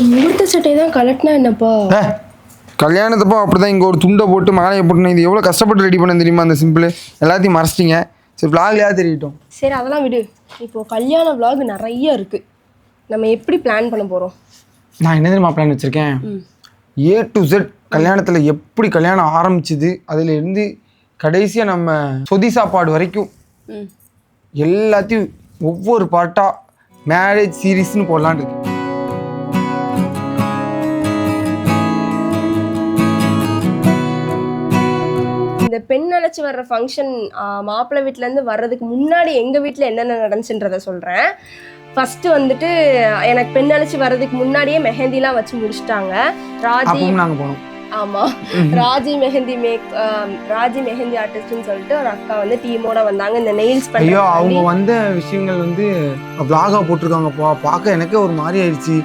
முகூர்த்த சட்டை தான் கலட்டினா என்னப்பா? கல்யாணத்தப்போ அப்படிதான் இங்கே ஒரு துண்டை போட்டு மாலையை போட்டு இது எவ்வளோ கஷ்டப்பட்டு ரெடி பண்ண தெரியுமா? அந்த சிம்பிள் எல்லாத்தையும் மறைச்சிட்டிங்க. சரி vlogலயா தெரியட்டும். சரி அதெல்லாம் விடு. இப்போ கல்யாண vlog நிறைய இருக்கு. நம்ம எப்படி பிளான் பண்ண போறோம்? நான் என்ன தெரியுமா பிளான் வச்சிருக்கேன்? A to Z கல்யாணத்தில் எப்படி கல்யாணம் ஆரம்பிச்சுது அதுல இருந்து கடைசியா நம்ம சொதி சாப்பாடு வரைக்கும் எல்லாத்தையும் ஒவ்வொரு பார்ட்டா மேரேஜ் சீரீஸ்னு போடலான்னு இருக்கு. இந்த பெண் அழைச்சி வர்ற ஃபங்க்ஷன் மாப்பிள்ளை வீட்டிலேருந்து வர்றதுக்கு முன்னாடி எங்கள் வீட்டில் என்னென்ன நடந்துச்சுன்றதை சொல்கிறேன். ஃபஸ்ட்டு வந்துட்டு எனக்கு பெண் அழைச்சி வர்றதுக்கு முன்னாடியே மெஹந்திலாம் வச்சு முடிச்சிட்டாங்க. ராஜி நாங்கள் போனோம். ஆமாம், ராஜி மெஹந்தி ஆர்டிஸ்ட்னு சொல்லிட்டு ஒரு அக்கா வந்து டீமோட வந்தாங்க. இந்த நெயில்ஸ் பண்ணி அவங்க வந்த விஷயங்கள் வந்து vlog-ஆ போட்டிருக்காங்கப்பா. பார்க்க எனக்கே ஒரு மாதிரி ஆயிடுச்சு.